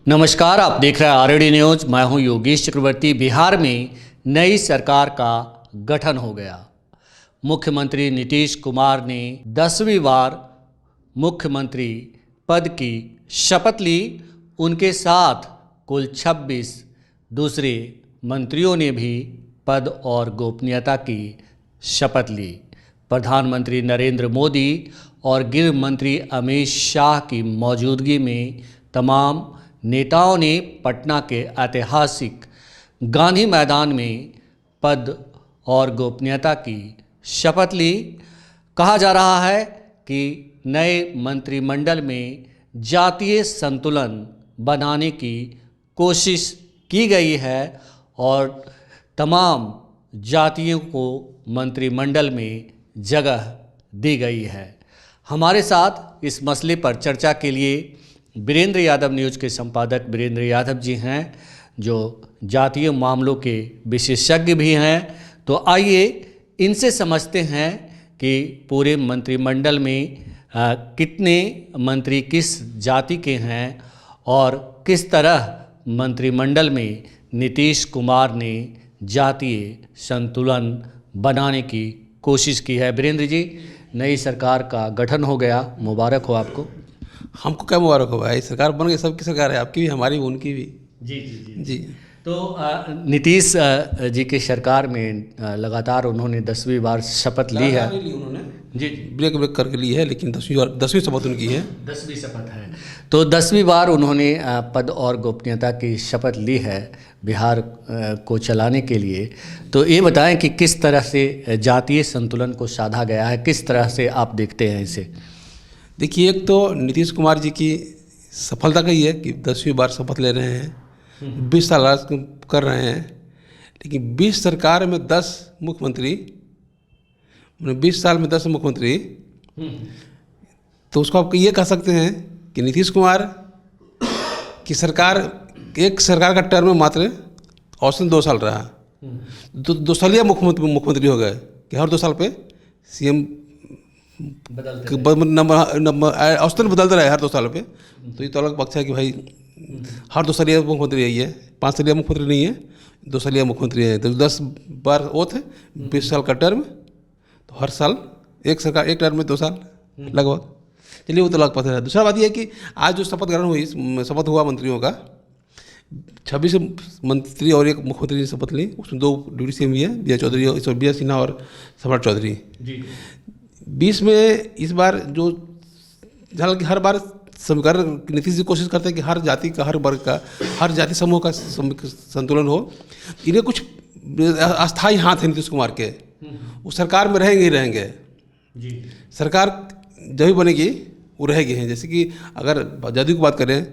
नमस्कार, आप देख रहे हैं आरडी न्यूज। मैं हूं योगेश चक्रवर्ती। बिहार में नई सरकार का गठन हो गया। मुख्यमंत्री नीतीश कुमार ने 10वीं बार मुख्यमंत्री पद की शपथ ली। उनके साथ कुल 26 दूसरे मंत्रियों ने भी पद और गोपनीयता की शपथ ली। प्रधानमंत्री नरेंद्र मोदी और गृह मंत्री अमित शाह की मौजूदगी में तमाम नेताओं ने पटना के ऐतिहासिक गांधी मैदान में पद और गोपनीयता की शपथ ली। कहा जा रहा है कि नए मंत्रिमंडल में जातीय संतुलन बनाने की कोशिश की गई है और तमाम जातियों को मंत्रिमंडल में जगह दी गई है। हमारे साथ इस मसले पर चर्चा के लिए वीरेंद्र यादव न्यूज़ के संपादक वीरेंद्र यादव जी हैं, जो जातीय मामलों के विशेषज्ञ भी हैं। तो आइए इनसे समझते हैं कि पूरे मंत्रिमंडल में कितने मंत्री किस जाति के हैं और किस तरह मंत्रिमंडल में नीतीश कुमार ने जातीय संतुलन बनाने की कोशिश की है। वीरेंद्र जी, नई सरकार का गठन हो गया, मुबारक हो आपको। हमको क्या मुबारक हो भाई, सरकार बन गई, सबकी सरकार है, आपकी भी हमारी भी उनकी भी। जी जी जी जी। तो नीतीश जी की सरकार में लगातार उन्होंने 10वीं बार शपथ ली है। उन्होंने जी ब्रेक ब्रेक करके ली है, लेकिन 10वीं शपथ उनकी है। 10वीं शपथ है। तो 10वीं बार उन्होंने पद और गोपनीयता की शपथ ली है बिहार को चलाने के लिए। तो ये बताएं कि किस तरह से जातीय संतुलन को साधा गया है, किस तरह से आप देखते हैं इसे। देखिए, एक तो नीतीश कुमार जी की सफलता का ही है कि 10वीं बार शपथ ले रहे हैं, 20 साल राज कर रहे हैं, लेकिन 20 सरकार में 10 मुख्यमंत्री, 20 साल में 10 मुख्यमंत्री, तो उसको आप ये कह सकते हैं कि नीतीश कुमार की सरकार, एक सरकार का टर्म मात्र औसतन 2 साल रहा, 2 सालिया मुख्यमंत्री हो गए कि हर 2 साल पे सीएम औसतन बदलता रहे हर 2 साल पे। तो ये तो अलग पक्ष है कि भाई हर 2 सालिया मुख्यमंत्री यही है, 5 सालिया मुख्यमंत्री नहीं है, 2 सालिया मुख्यमंत्री है। तो 10 बार ओथ है, 20 साल का टर्म, तो हर साल एक सरकार, एक टर्म में 2 साल लगभग। चलिए, वो तो अलग पता है। दूसरा बात यह है कि आज जो शपथ ग्रहण हुई, शपथ हुआ मंत्रियों का, 26 मंत्री और एक मुख्यमंत्री ने शपथ ली। उसमें 2 डिप्टी सीएम भी है, बी सिन्हा और सम्राट चौधरी। 20 में इस बार जो, हालांकि हर बार समीकरण नीतीश जी कोशिश करते हैं कि हर जाति का, हर वर्ग का, हर जाति समूह का संतुलन हो। इन्हें कुछ अस्थायी हाथ है नीतीश कुमार के, वो सरकार में रहेंगे ही रहेंगे। सरकार जब भी बनेगी वो रहेगी हैं। जैसे कि अगर जदयू की बात करें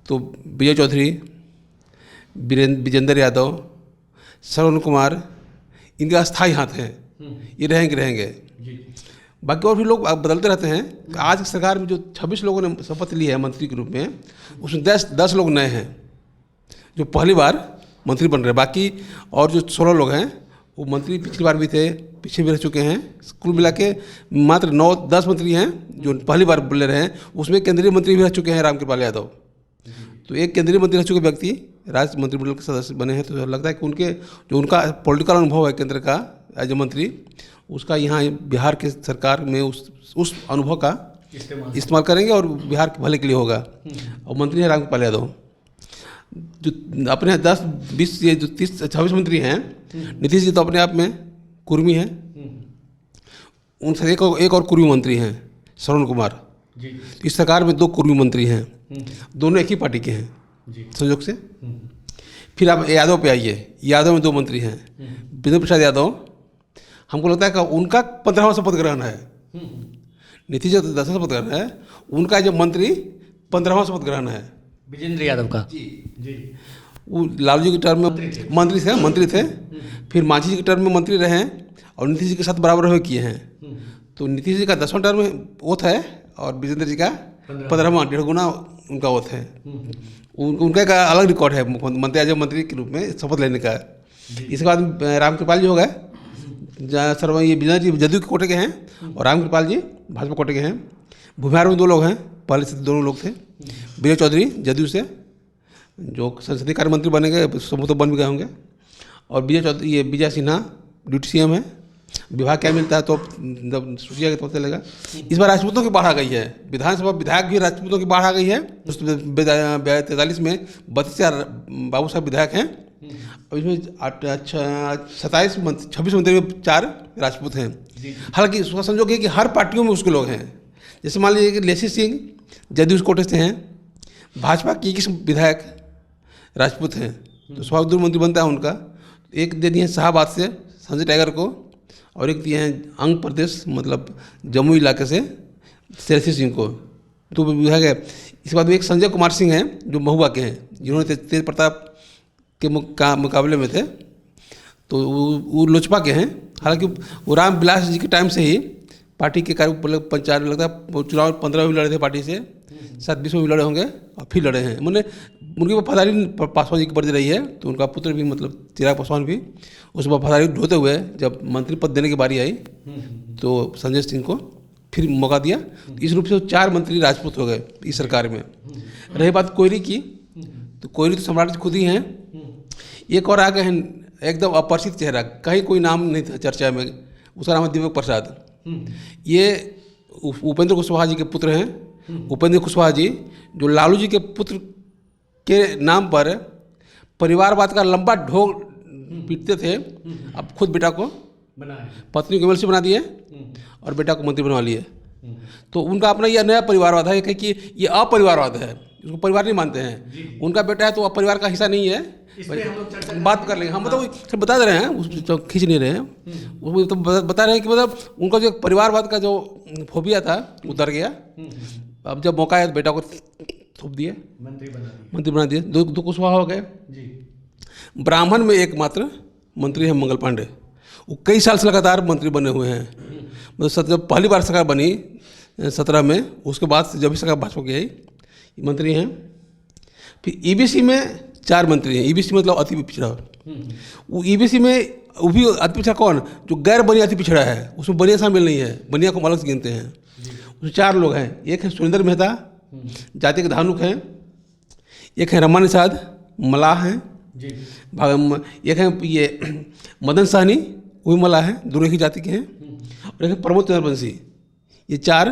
तो विजय चौधरी, विजेंद्र यादव, श्रवण कुमार, इनके अस्थायी हाथ हैं, ये रहेंगे। बाकी और भी लोग बदलते रहते हैं। आज की सरकार में जो 26 लोगों ने शपथ ली है मंत्री के रूप में, उसमें 10 लोग नए हैं जो पहली बार मंत्री बन रहे हैं। बाकी और जो 16 लोग हैं वो मंत्री पिछली बार भी थे, पीछे भी रह चुके हैं। कुल मिला के मात्र 9-10 मंत्री हैं जो पहली बार बोले रहे हैं। उसमें केंद्रीय मंत्री भी रह चुके हैं, रामकृपाल यादव। तो एक केंद्रीय मंत्री रह चुके व्यक्ति राज्य मंत्रिमंडल के सदस्य बने हैं। तो लगता है कि उनके जो उनका पॉलिटिकल अनुभव है केंद्र का एज ए मंत्री, उसका यहाँ बिहार के सरकार में उस अनुभव का इस्तेमाल करेंगे और बिहार के भले के लिए होगा। और मंत्री है रामकृपाल यादव, जो अपने 10-20 ये जो 26 मंत्री हैं। नीतीश जी तो अपने आप में कुर्मी हैं, उनसे एक और कुर्मी मंत्री हैं, श्रवण कुमार। इस सरकार में 2 कुर्मी मंत्री हैं, दोनों एक ही पार्टी के हैं संयोग से। फिर आप यादव पे आइए, यादव में 2 मंत्री हैं, विजेंद्र प्रसाद यादव। हमको लगता है कि उनका 15वां शपथ ग्रहण है। नीतीश जी 10वां शपथ ग्रहण है, उनका जो मंत्री 15वां शपथ ग्रहण है विजेंद्र यादव का। जी। वो लालू जी के टर्म में मंत्री थे, फिर मांझी जी के टर्म में मंत्री रहे और नीतीश जी के साथ बराबर हुए किए हैं। तो नीतीश जी का 10वां टर्म ओथ है और विजेंद्र जी का 15वां, 1.5 गुना उनका ओथ है। उनका एक अलग रिकॉर्ड है मंत्री के रूप में शपथ लेने का। इसके बाद रामकृपाल जी हो गए, ये विजय जी जदयू के कोटे के हैं और रामकृपाल जी भाजपा कोटे के हैं। भूमिहार में 2 लोग हैं, पहले से दोनों लोग थे। विजय चौधरी जदयू से, जो संसदीय कार्य मंत्री बनेंगे, समूह तो बन भी गए होंगे। और विजय सिन्हा डिप्टी सीएम है। विभाग क्या मिलता है तो जब सूचिया के तो चलेगा। इस बार राजपूतों की बाढ़ आ गई है, विधानसभा विधायक भी राजपूतों की बाढ़ आ गई है। 43 में 32 बाबू साहब विधायक हैं, और इसमें 26 मंत्री में 4 राजपूत हैं। हालांकि उसका संजोग है कि हर पार्टियों में उसके लोग हैं। जैसे मान लीजिए कि लेसी सिंह जदयू कोटे से हैं, भाजपा की 21 विधायक राजपूत हैं, तो स्वास्थ्य मंत्री बनता है उनका। एक दे दिए शाहबाद से संजय टाइगर को, और एक दिए हैं अंग प्रदेश मतलब जम्मू इलाके से लेसी सिंह को, तो विधायक है। इसके बाद एक संजय कुमार सिंह हैं जो महुआ के हैं, जिन्होंने तेज प्रताप के मुकाबले में थे, तो वो लोजपा के हैं। हालांकि वो राम विलास जी के टाइम से ही पार्टी के कार्य पंचायत में लगता है चुनाव 15 में भी लड़े थे पार्टी से, शायद 20 में भी लड़े होंगे और फिर लड़े हैं। मैंने उनकी वफादारी पासवान जी की बढ़ती रही है, तो उनका पुत्र भी मतलब चिराग पासवान भी उस वफादारी ढोते हुए जब मंत्री पद देने की बारी आई तो संजय सिंह को फिर मौका दिया। इस रूप से 4 मंत्री राजपूत हो गए इस सरकार में। रही बात कोयरी की, तो कोयरी तो सम्राट जी खुद ही हैं। एक और आ गए हैं एकदम अपरिचित चेहरा, कहीं कोई नाम नहीं था चर्चा में, उसका नाम है दिव्य प्रसाद। ये उपेंद्र कुशवाहा जी के पुत्र हैं। उपेंद्र कुशवाहा जी जो लालू जी के पुत्र के नाम पर परिवारवाद का लंबा ढोल पीटते थे, अब खुद बेटा को पत्नी को एमएलसी बना दिए और बेटा को मंत्री बनवा लिए। तो उनका अपना यह नया परिवारवाद है कि ये अपरिवारवाद है, उसको परिवार नहीं मानते हैं। उनका बेटा है तो अब परिवार का हिस्सा नहीं है, बात कर लेंगे। हम मतलब बता दे रहे हैं, उस तो खींच नहीं रहे हैं, वो तो बता रहे हैं कि मतलब उनका जो परिवारवाद का जो फोबिया था उतर गया। अब जब मौका आया तो बेटा को थोप दिए, मंत्री बना दिए। 2 कुशवाहा हो गए। ब्राह्मण में एकमात्र मंत्री है मंगल पांडे, वो कई साल से लगातार मंत्री बने हुए हैं। मतलब जब पहली बार सरकार बनी 17 में, उसके बाद जब भी सरकार भाजपा की आई मंत्री हैं। फिर ईबीसी में 4 मंत्री हैं। ईबीसी मतलब अति पिछड़ा। वो ईबीसी में वो भी अति पिछड़ा कौन, जो गैर बनिया अति पिछड़ा है, उसमें बनिया शामिल नहीं है, बनिया को अलग से गिनते हैं। उसमें 4 लोग हैं। एक है सुरेंद्र मेहता, जाति के धानुक हैं। एक है रमा निषाद, मलाह हैं। एक है ये मदन साहनी, वो भी मलाह हैं, दोनों ही जाति के हैं। और एक है प्रमोद चंद्रवंशी। ये 4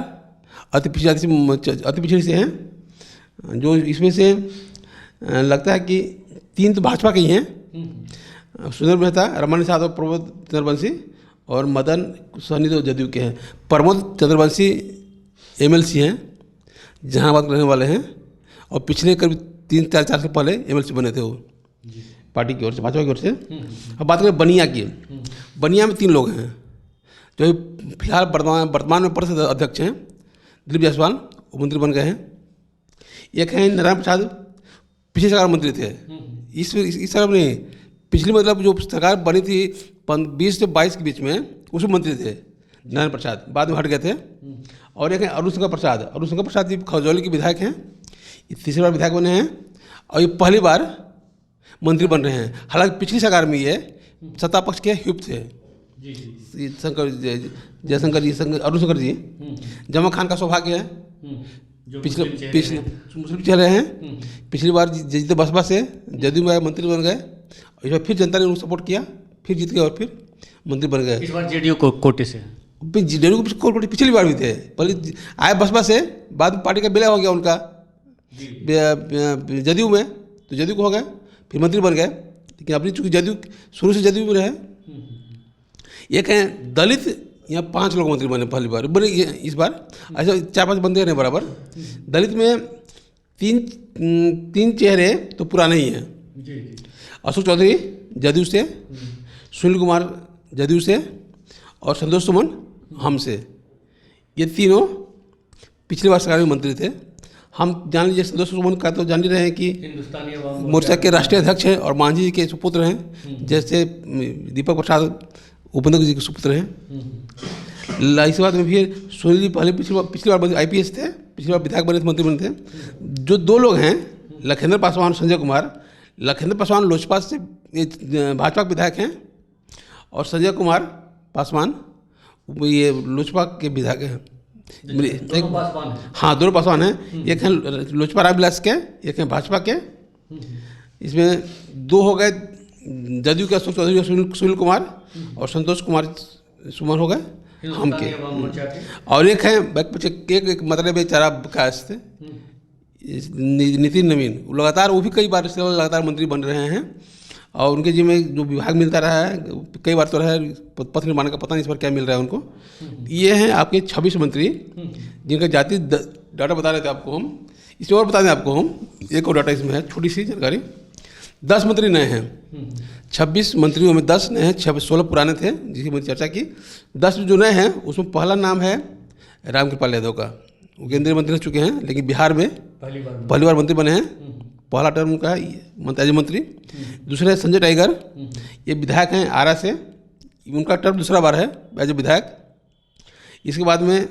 अति पिछड़ी से हैं। जो इसमें से लगता है कि 3 तो भाजपा के ही हैं, सुरेंद्र मेहता, रमन निषाद और प्रमोद चंद्रवंशी, और मदन सहनी तो जदयू के हैं। प्रमोद चंद्रवंशी एमएलसी हैं, जहानाबाद के रहने वाले हैं, और पिछले करीब 3-4 साल से पहले एमएलसी बने थे वो पार्टी की ओर से, भाजपा की ओर से। अब बात करें बनिया की। बनिया में 3 लोग हैं जो फिलहाल वर्तमान में परिषद अध्यक्ष हैं। दिलीप जायसवाल वो मंत्री बन गए हैं। एक हैं नारायण प्रसाद, पिछली सरकार मंत्री थे। इस सरकार नहीं, पिछली मतलब जो सरकार बनी थी 20 से 22 के बीच में, उसमें मंत्री थे नारायण प्रसाद, बाद में हट गए थे। और एक है अरुण शंकर प्रसाद। अरुण शंकर प्रसाद जी खजौली के विधायक हैं, ये 3री बार विधायक बने हैं और ये पहली बार मंत्री बन रहे हैं। हालांकि पिछली सरकार में ये सत्ता पक्ष के व्हिप थे। जयशंकर जी, अरुण शंकर जी। जमा खान का सौभाग्य है पिछले मुस्लिम चल रहे हैं। पिछली बार जीते बसपा से, जदयू में मंत्री बन गए, इस बार फिर जनता ने उनको सपोर्ट किया, फिर जीत गए और फिर मंत्री बन गए। इस बार जेडीयू को कोटे से, जेडीयू को कोटे पिछली बार भी थे, पहले आए बसपा से, बाद में पार्टी का विलय हो गया उनका जदयू में, तो जदयू को हो गए, फिर मंत्री बन गए। लेकिन अपनी चूंकि जदयू शुरू से जदयू में रहे। एक हैं दलित, यहाँ 5 लोग मंत्री बने पहली बार, बने इस बार ऐसा 4-5 बनते रहे बराबर। दलित में 3 चेहरे तो पुराने ही हैं। अशोक चौधरी जदयू से, सुनील कुमार जदयू से, और संतोष सुमन हमसे। ये तीनों पिछली बार सरकार में मंत्री थे। हम जान लीजिए संतोष सुमन का तो जान ही रहे हैं कि मोर्चा के राष्ट्रीय अध्यक्ष हैं और मांझी जी के सुपुत्र हैं, जैसे दीपक प्रसाद उपेंद्र जी के सुपुत्र हैं। इसके बाद में फिर सुनील जी पहले पिछली बार आईपीएस थे, पिछली बार विधायक बने थे, मंत्री बने थे। जो 2 लोग हैं लखेंद्र पासवान, संजय कुमार। लखेंद्र पासवान लोजपा से भाजपा के विधायक हैं, और संजय कुमार पासवान ये लोजपा के विधायक हैं। हाँ, दोनों पासवान हैं। एक हैं लोजपा रामविलास के, एक हैं भाजपा के, इसमें 2 हो गए जदयू के अशोक चौधरी और सुनील कुमार और संतोष कुमार सुमन हो गए हम के, और एक है एक मतलब बेचारा विकास थे नितिन नवीन, लगातार वो भी कई बार से लगातार मंत्री बन रहे हैं और उनके जिम्मे जो विभाग मिलता रहा है कई बार तो रहा है पथ निर्माण का, पता नहीं इस पर क्या मिल रहा है उनको। ये हैं आपके 26 मंत्री जिनका जाति डाटा बता रहे थे आपको हम। इसमें और बता दें आपको हम, एक और डाटा इसमें है छोटी सी जानकारी। 10 मंत्री नए हैं, 26 मंत्रियों में 10 नए हैं, 16 पुराने थे जिसकी मैंने चर्चा की। 10 जो नए हैं उसमें पहला नाम है रामकृपाल यादव का, वो केंद्रीय मंत्री रह चुके हैं लेकिन बिहार में पहली बार मंत्री बने हैं, पहला टर्म उनका है मंत्री। दूसरे संजय टाइगर, ये विधायक हैं आरा से, उनका टर्म दूसरा बार है एज ए विधायक। इसके बाद में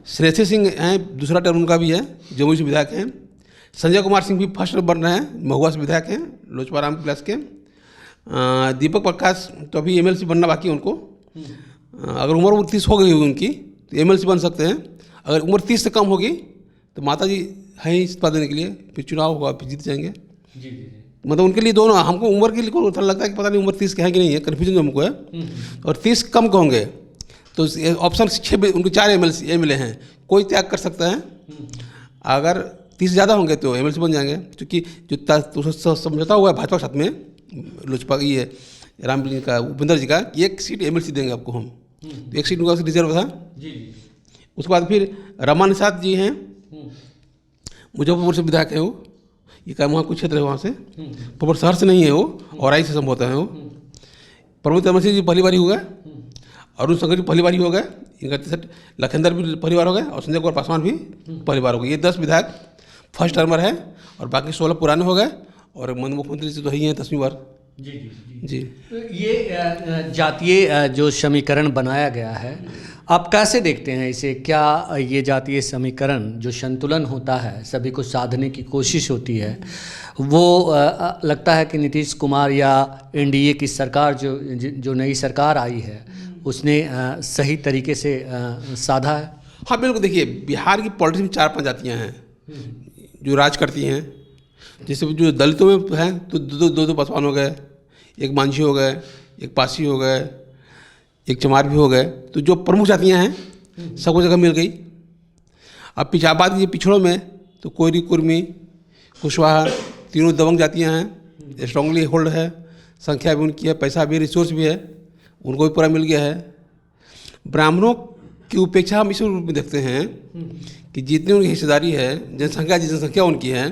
श्रेयसी सिंह हैं, दूसरा टर्म उनका भी है, जमुई से विधायक हैं। संजय कुमार सिंह भी फर्स्ट बन रहे हैं, महुआ से विधायक हैं, लोजपा राम प्लस के। दीपक प्रकाश तो अभी एमएलसी बनना बाकी है उनको, अगर उम्र 30 हो गई होगी उनकी तो एमएलसी बन सकते हैं। अगर उम्र 30 से कम होगी तो माता जी हैं इस्तीफा देने के लिए, फिर चुनाव होगा फिर जीत जाएंगे। जी। मतलब उनके लिए दोनों, हमको उम्र के लिए थोड़ा लगता है कि पता नहीं उम्र 30 के है कि नहीं है, कन्फ्यूजन हमको है। और 30 कम का होंगे तो ऑप्शन 6 उनके 4 एमएलए हैं, कोई त्याग कर सकता है। अगर 30 ज़्यादा होंगे तो एमएलसी बन जाएंगे, क्योंकि जो समझौता हुआ है भाजपा के साथ में लोजपा ये राम जी का उपेंद्र जी का, एक सीट एमएलसी देंगे आपको हम, तो एक सीट उनका रिजर्व था। उसके बाद फिर रमा निषाद जी हैं, मुजफ्फरपुर से विधायक है वो, ये क्या वहाँ कुछ क्षेत्र है वहाँ से, पर शहर से नहीं है वो, और आई से संभवतः है वो। प्रमोद चमरसी जी पहली बारी हो गए, अरुण शंकर जी पहली बारी हो गए, इनका 63, लखेंद्र भी पहली बार हो गए और संजय कुमार पासवान भी पहली बार हो गए। ये 10 विधायक फर्स्ट टर्मर है और बाकी 16 पुराने हो गए और मुख्यमंत्री से तो ही हैं 10वीं बार। जी। तो ये जातीय जो समीकरण बनाया गया है, आप कैसे देखते हैं इसे? क्या ये जातीय समीकरण जो संतुलन होता है, सभी को साधने की कोशिश होती है, वो लगता है कि नीतीश कुमार या एनडीए की सरकार जो नई सरकार आई है उसने सही तरीके से साधा है? हाँ बिल्कुल, देखिए बिहार की पॉलिटिक्स में 4-5 जातियाँ हैं जो राज करती हैं। जैसे जो दलितों में हैं तो दो पासवान हो गए, एक मांझी हो गए, एक पासी हो गए, एक चमार भी हो गए, तो जो प्रमुख जातियाँ हैं सबको जगह मिल गई। अब पिछाबाद ये पिछड़ों में तो कोयरी, कुर्मी, कुशवाहा तीनों दबंग जातियाँ हैं, स्ट्रांगली होल्ड है, संख्या भी उनकी है, पैसा भी, रिसोर्स भी है, उनको भी पूरा मिल गया है। ब्राह्मणों की उपेक्षा हम इस रूप में देखते हैं कि जितनी उनकी हिस्सेदारी है, जनसंख्या उनकी है,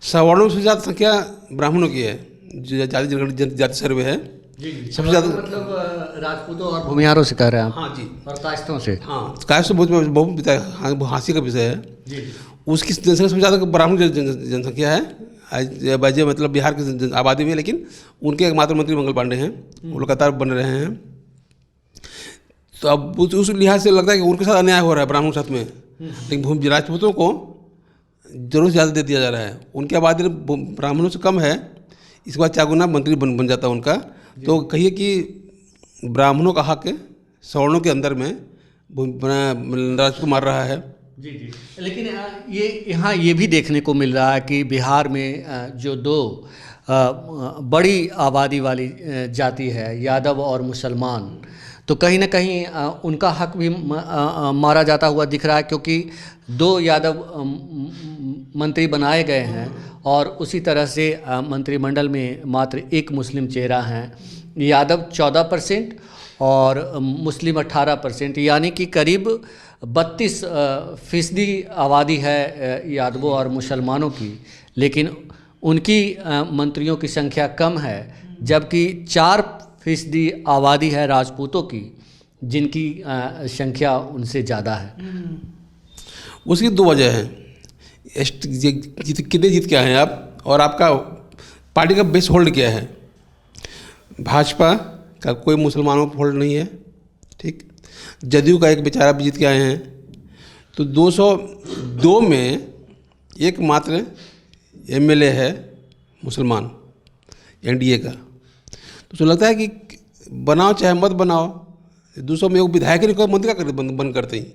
सवर्णों से ज़्यादा संख्या ब्राह्मणों की है, जो जाति सर्वे है सबसे ज़्यादा, मतलब राजपूतों और भूमिहारों से कह रहे हैं आप? हाँ जी, और काश्तों से? हाँ, काश्त बहुत हास्य का विषय है जी। उसकी जनसंख्या सबसे ज़्यादा ब्राह्मण जनसंख्या है बाजे, मतलब बिहार की आबादी में, लेकिन उनके एकमात्र मंत्री मंगल पांडे हैं, वो लगातार बन रहे हैं। तो अब उस लिहाज से लगता है कि उनके साथ अन्याय हो रहा है ब्राह्मणों के साथ में, लेकिन राजपूतों को जरूर ज़्यादा दे दिया जा रहा है। उनकी आबादी ब्राह्मणों से कम है, इसके बाद 4 गुना मंत्री बन जाता है उनका। तो कहिए कि ब्राह्मणों का हक सवर्णों के अंदर में राजपूत को मार रहा है। जी। लेकिन ये यहाँ ये भी देखने को मिल रहा है कि बिहार में जो 2 बड़ी आबादी वाली जाति है, यादव और मुसलमान, तो कहीं ना कहीं उनका हक भी मारा जाता हुआ दिख रहा है, क्योंकि 2 यादव मंत्री बनाए गए हैं और उसी तरह से मंत्रिमंडल में मात्र एक मुस्लिम चेहरा हैं। यादव 14% और मुस्लिम 18%, यानी कि करीब 32% आबादी है यादवों और मुसलमानों की, लेकिन उनकी मंत्रियों की संख्या कम है, जबकि 4% आबादी है राजपूतों की, जिनकी संख्या उनसे ज़्यादा है। उसकी 2 वजह हैं, कितने जीत के आए हैं आप, और आपका पार्टी का बेस होल्ड क्या है। भाजपा का कोई मुसलमानों पर होल्ड नहीं है, ठीक। जदयू का एक बेचारा भी जीत के आए हैं, तो 202 में एकमात्र एमएलए है मुसलमान एनडीए का। तो लगता है कि बनाओ चाहे मत बनाओ, 200 में एक विधायक नहीं, कोई मंत्री का बन करते ही,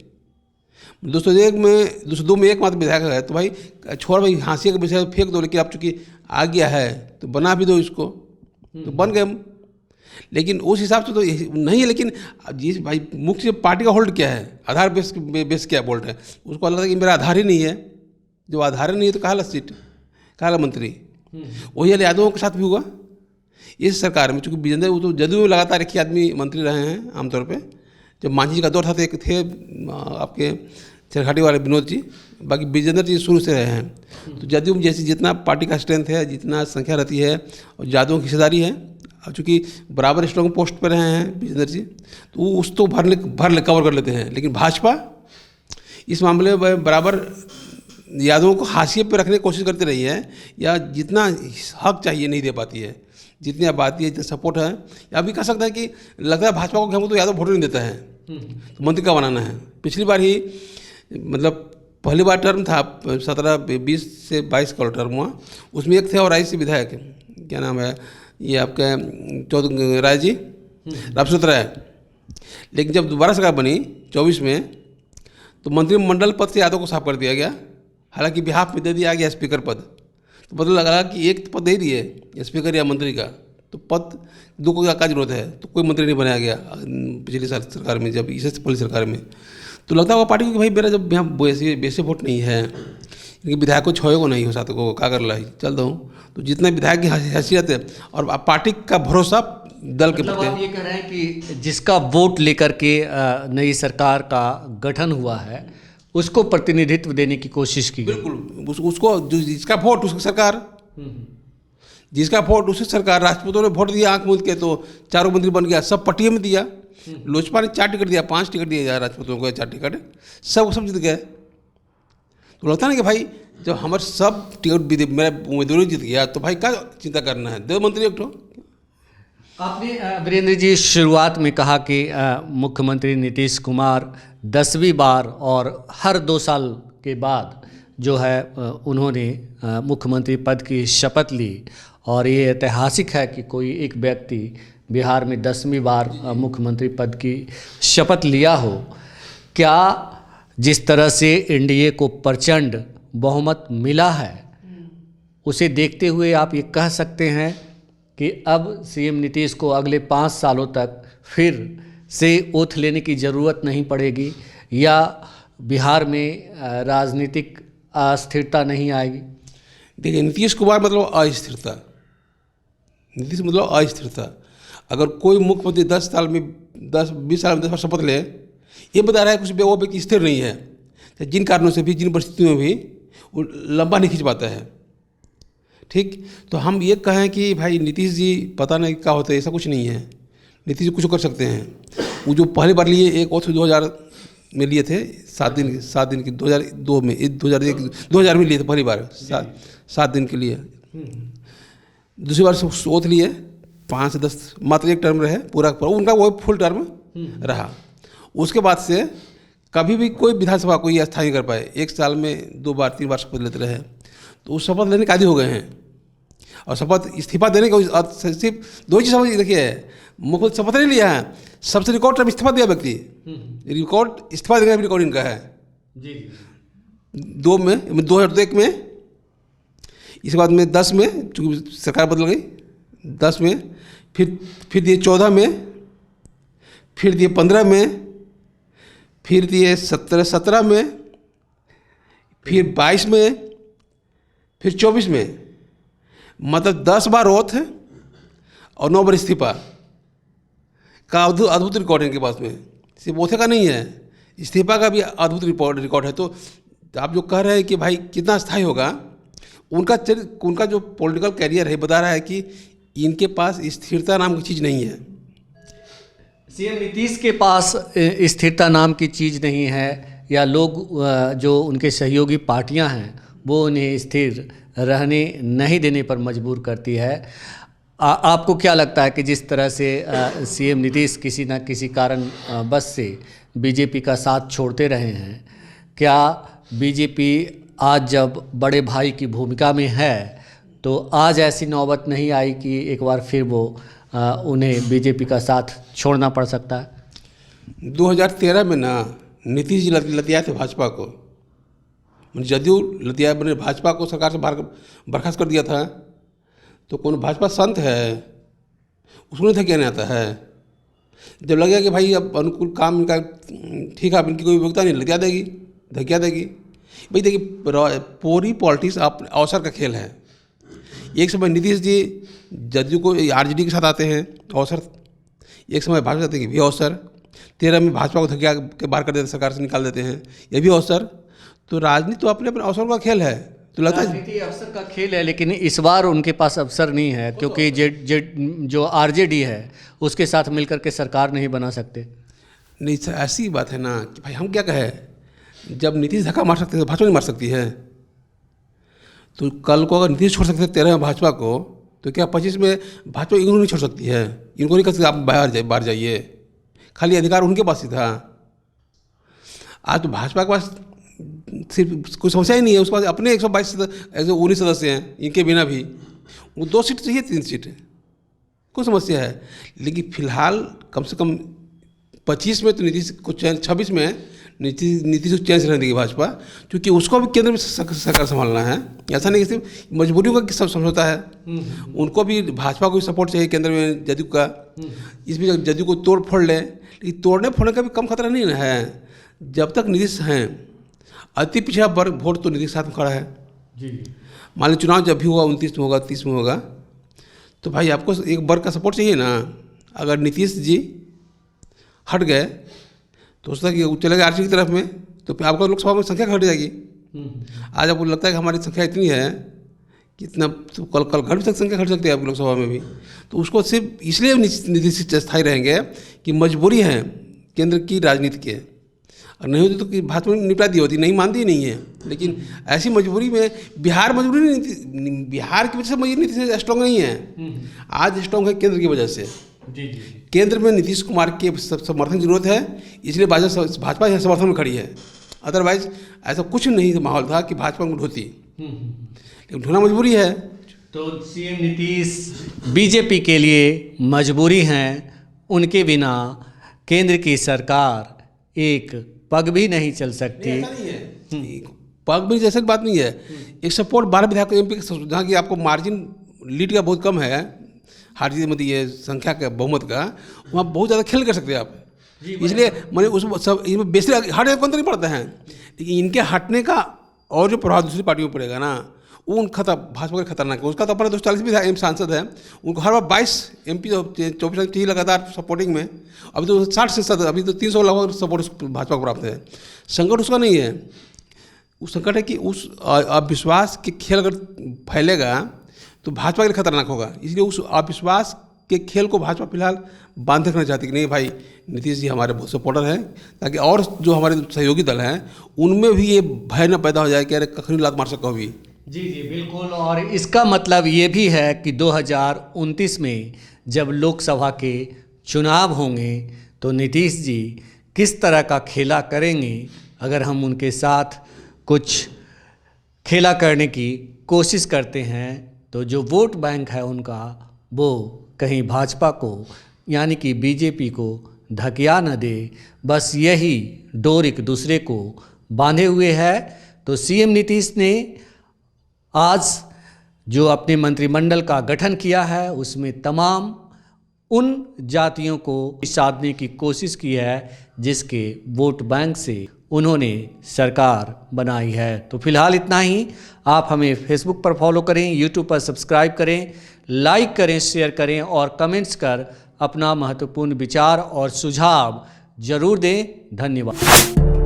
201 में 202 में एकमात्र विधायक है, तो भाई छोड़ भाई हाशिए का विषय फेंक दो, लेकिन अब चूंकि आ गया है तो बना भी दो इसको, तो बन गए। लेकिन उस हिसाब से तो नहीं है। लेकिन जिस भाई मुख्य पार्टी का होल्ड क्या है, आधार बेस क्या बोल्ट है, उसको लगता है कि मेरा आधार ही नहीं है। जो आधार ही नहीं है तो कहाँ ला सीट, कहाँ ला मंत्री। वही हाल यादवों के साथ भी हुआ इस सरकार में। चूँकि विजेंद्र वो तो जदयू में लगातार एक ही आदमी मंत्री रहे हैं आमतौर पर। जब मांझी जी का दौर था तो एक थे आपके चरखाटी वाले विनोद जी, बाकी विजेंद्र जी शुरू से रहे हैं। तो जदयू में जैसे जितना पार्टी का स्ट्रेंथ है, जितना संख्या रहती है और यादवों की हिस्सेदारी है, और चूँकि बराबर स्ट्रॉन्ग पोस्ट पर रहे हैं विजेंद्र जी, तो वो उस तो भर कवर कर लेते हैं। लेकिन भाजपा इस मामले में बराबर यादवों को हाशिए पर रखने की कोशिश करती रही है, या जितना हक चाहिए नहीं दे पाती है। जितनी आबादी है, जितना सपोर्ट है, या भी कह सकता है कि लगता है भाजपा को कि हमको तो यादव वोट नहीं देता है, तो मंत्री का बनाना है। पिछली बार ही मतलब पहली बार टर्म था 20 से 22 का टर्म हुआ, उसमें एक थे और राय से विधायक, क्या नाम है ये आपका राय जी, रामसूत्र राय। लेकिन जब दोबारा सरकार बनी 24 में, तो मंत्रिमंडल पद से यादव को साफ कर दिया गया। हालांकि बिहाफ में दे दिया गया स्पीकर पद, तो पता लगा कि एक पद दे दिए स्पीकर या मंत्री का, तो पद दो को क्या जरूरत है, तो कोई मंत्री नहीं बनाया गया पिछली साल सरकार में, जब इससे पहली सरकार में। तो लगता होगा पार्टी को कि भाई मेरा जब यहाँ वैसे वोट नहीं है, विधायक को छोड़े को नहीं हो सकता को क्या कर रहा है, चल दो। तो जितने विधायक की हैसियत है और पार्टी का भरोसा दल के प्रति। आप ये कह रहे हैं कि जिसका वोट लेकर के नई सरकार का गठन हुआ है, उसको प्रतिनिधित्व देने की कोशिश की। बिल्कुल, उसको जिसका वोट उसकी सरकार, जिसका वोट उसकी सरकार। राजपूतों ने वोट दिया आंख मूंद के, तो चारों मंत्री बन गया, सब पट्टिए में दिया। लोजपा ने 4 टिकट दिया, 5 टिकट दिया राजपूतों को, 4 टिकट, सब जीत गए। तो लगता ना कि भाई जब हमारे सब टिकट मेरा उम्मीदवार जीत गया, तो भाई क्या चिंता करना है, दो मंत्री एक ठो। आपने वीरेंद्र जी शुरुआत में कहा कि मुख्यमंत्री नीतीश कुमार 10वीं बार और हर 2 साल के बाद जो है उन्होंने मुख्यमंत्री पद की शपथ ली, और ये ऐतिहासिक है कि कोई एक व्यक्ति बिहार में 10वीं बार मुख्यमंत्री पद की शपथ लिया हो। क्या जिस तरह से एनडीए को प्रचंड बहुमत मिला है, उसे देखते हुए आप ये कह सकते हैं कि अब सीएम नीतीश को अगले 5 सालों तक फिर से ओथ लेने की ज़रूरत नहीं पड़ेगी, या बिहार में राजनीतिक अस्थिरता नहीं आएगी? देखिए, नीतीश कुमार मतलब अस्थिरता, नीतीश मतलब अस्थिरता। अगर कोई मुख्यमंत्री 10 साल में 20 साल में 10 बार शपथ ले, ये बता रहा है कि वो व्यक्ति स्थिर नहीं है, जिन कारणों से भी, जिन परिस्थितियों में भी वो लंबा नहीं खींच पाता है। ठीक, तो हम ये कहें कि भाई नीतीश जी पता नहीं क्या होता है, ऐसा कुछ नहीं है। नीतीश जी कुछ कर सकते हैं। वो जो पहली बार लिए एक ओथ 2000 में लिए थे, 7 दिन की 2002 में, 2000 में लिए थे पहली बार, 7 दिन के लिए। दूसरी बार ओथ लिए 5 से 10, मात्र एक टर्म रहे पूरा, उनका वो फुल टर्म रहा। उसके बाद से कभी भी कोई विधानसभा को ये स्थायी कर पाए, 1 साल में 2 बार 3 बार शपथ लेते रहे। तो उस शपथ लेने के आदी हो गए हैं, और शपथ इस्तीफा देने का सिर्फ 2 चीज़ समझ देखिए, मुख्य शपथ नहीं लिया है, सबसे रिकॉर्ड टाइम इस्तीफा दिया व्यक्ति, रिकॉर्ड इस्तीफा देने का भी रिकॉर्ड इनका है जी। 2001 में, इसके बाद में 10 में, चूँकि सरकार बदल गई, 10 में, फिर दिए 14 में, फिर दिए 15 में, फिर दिए 17 में, फिर 22 में, फिर 24 में। मतलब 10 बार ओथ और 9 बार इस्तीफा का अद्भुत रिकॉर्ड है इनके पास में। सिर्फ ओथे का नहीं है, इस्तीफा का भी अद्भुत रिकॉर्ड है। तो आप जो कह रहे हैं कि भाई कितना स्थायी होगा, उनका जो पॉलिटिकल कैरियर है बता रहा है कि इनके पास स्थिरता नाम की चीज़ नहीं है। सीएम नीतीश के पास स्थिरता नाम की चीज़ नहीं है, या लोग जो उनके सहयोगी पार्टियां हैं वो उन्हें स्थिर रहने नहीं देने पर मजबूर करती है। आपको क्या लगता है कि जिस तरह से सीएम नीतीश किसी न किसी कारण बस से बीजेपी का साथ छोड़ते रहे हैं, क्या बीजेपी आज जब बड़े भाई की भूमिका में है, तो आज ऐसी नौबत नहीं आई कि एक बार फिर वो उन्हें बीजेपी का साथ छोड़ना पड़ सकता है? 2013 में ना नीतीश जी लतियाए थे भाजपा को, जदयू लतिया मैंने भाजपा को सरकार से बर्खास्त कर दिया था, तो कौन भाजपा संत है, उसको नहीं धकेलने आता है। जब लगेगा कि भाई अब अनुकूल काम इनका ठीक है, अब इनकी कोई उपयोगिता नहीं, लतिया देगी, धकिया देगी। भाई देखिए, पूरी पॉलिटिक्स आप अवसर का खेल है। एक समय नीतीश जी जदयू को आरजेडी के साथ आते हैं अवसर, एक समय भाजपा जाते हैं, ये भी अवसर। 13 में भाजपा को धकिया के बाहर कर देते, सरकार से निकाल देते हैं, ये भी अवसर। तो राजनीति तो अपने अपने अवसर का खेल है। तो लगता है राजनीति अवसर का खेल है, लेकिन इस बार उनके पास अवसर नहीं है, क्योंकि जो आरजेडी है उसके साथ मिलकर के सरकार नहीं बना सकते। नहीं सर, ऐसी बात है ना कि भाई हम क्या कहें, जब नीतीश धक्का मार सकते हैं तो भाजपा नहीं मार सकती है। तो कल को अगर नीतीश छोड़ सकते हैं 13 में भाजपा को, तो क्या 25 में भाजपा इनको नहीं छोड़ सकती है? इनको नहीं कर सकती आप बाहर जाइए, खाली अधिकार उनके पास ही था। आज तो भाजपा के पास सिर्फ कोई समस्या ही नहीं है, उसके पास अपने 119 सदस्य हैं, इनके बिना भी वो 2 सीट चाहिए, 3 सीट, कोई समस्या है। लेकिन फिलहाल कम से कम 25 में तो नीतीश को चैन, 26 में नीतीश को चैन से रहने देगी भाजपा, क्योंकि उसको भी केंद्र में सरकार संभालना है। ऐसा नहीं कि सिर्फ मजबूरियों का सब समझौता है, उनको भी भाजपा को भी सपोर्ट चाहिए केंद्र में जदयू का। इसमें जदयू को तोड़ फोड़ ले, लेकिन तोड़ने फोड़ने का भी कम खतरा नहीं है। जब तक नीतीश हैं, अति पिछड़ा वर्ग वोट तो नीतीश के साथ में खड़ा है। मान लीजिए चुनाव जब भी होगा 29 में होगा, 30 में होगा, तो भाई आपको एक वर्ग का सपोर्ट चाहिए ना। अगर नीतीश जी हट गए तो उसका कि चले गए आरजेडी की तरफ में, तो फिर आपका लोकसभा में संख्या घट जाएगी। आज आपको लगता है कि हमारी संख्या इतनी है कि इतना, तो कल घट भी तक संख्या घट सकती है आपकी लोकसभा में भी। तो उसको सिर्फ इसलिए नीतीश स्थायी रहेंगे कि मजबूरी है केंद्र की राजनीति के, और नहीं होती तो कि भाजपा में निपटा दी होती, नहीं मानती नहीं है। लेकिन ऐसी मजबूरी में बिहार मजबूरी नहीं, बिहार की वजह से मजबूरी नीतीश स्ट्रॉन्ग नहीं है, आज स्ट्रॉन्ग है केंद्र की वजह से। केंद्र में नीतीश कुमार के समर्थन की जरूरत है, इसलिए भाजपा यहाँ समर्थन में खड़ी है। अदरवाइज ऐसा कुछ नहीं माहौल था कि भाजपा में ढोती, लेकिन ढोना मजबूरी है। तो सीएम नीतीश बीजेपी के लिए मजबूरी हैं, उनके बिना केंद्र की सरकार एक पग भी नहीं चल सकती। ऐसा नहीं है, पग भी जैसे बात नहीं है। एक सपोर्ट 12 विधायक एमपी जहाँ की आपको मार्जिन लीड का बहुत कम है, हार जीत मतलब ये संख्या का बहुमत का, वहाँ बहुत ज़्यादा खेल कर सकते हैं आप। इसलिए मैंने उस सब इसमें बेसिक हट को नहीं पड़ते हैं, लेकिन इनके हटने का और जो प्रभाव दूसरी पार्टियों में पड़ेगा ना, वो उन भाजपा के खतरनाक है। उसका तो अपना 240 भी सांसद है, उनको हर बार 22 MP 24 चाहिए लगातार सपोर्टिंग में। अभी तो 60 से अभी तो 300 लगभग सपोर्ट भाजपा को प्राप्त है। संकट उसका नहीं है, उस संकट है कि उस अविश्वास के खेल अगर फैलेगा तो भाजपा के लिए खतरनाक होगा। इसलिए उस अविश्वास के खेल को भाजपा फिलहाल बांध रखना चाहती कि नहीं भाई नीतीश जी हमारे बहुत सपोर्टर हैं, ताकि और जो हमारे सहयोगी दल हैं उनमें भी ये भय न पैदा हो जाए कि अरे कखनी लात मार सको भी। जी बिल्कुल। और इसका मतलब ये भी है कि 2029 में जब लोकसभा के चुनाव होंगे तो नीतीश जी किस तरह का खेला करेंगे। अगर हम उनके साथ कुछ खेला करने की कोशिश करते हैं तो जो वोट बैंक है उनका, वो कहीं भाजपा को यानी कि बीजेपी को धकिया न दे, बस यही डोर एक दूसरे को बांधे हुए है। तो सीएम नीतीश ने आज जो अपने मंत्रिमंडल का गठन किया है उसमें तमाम उन जातियों को साधने की कोशिश की है जिसके वोट बैंक से उन्होंने सरकार बनाई है। तो फिलहाल इतना ही। आप हमें फेसबुक पर फॉलो करें, यूट्यूब पर सब्सक्राइब करें, लाइक करें, शेयर करें और कमेंट्स कर अपना महत्वपूर्ण विचार और सुझाव जरूर दें। धन्यवाद।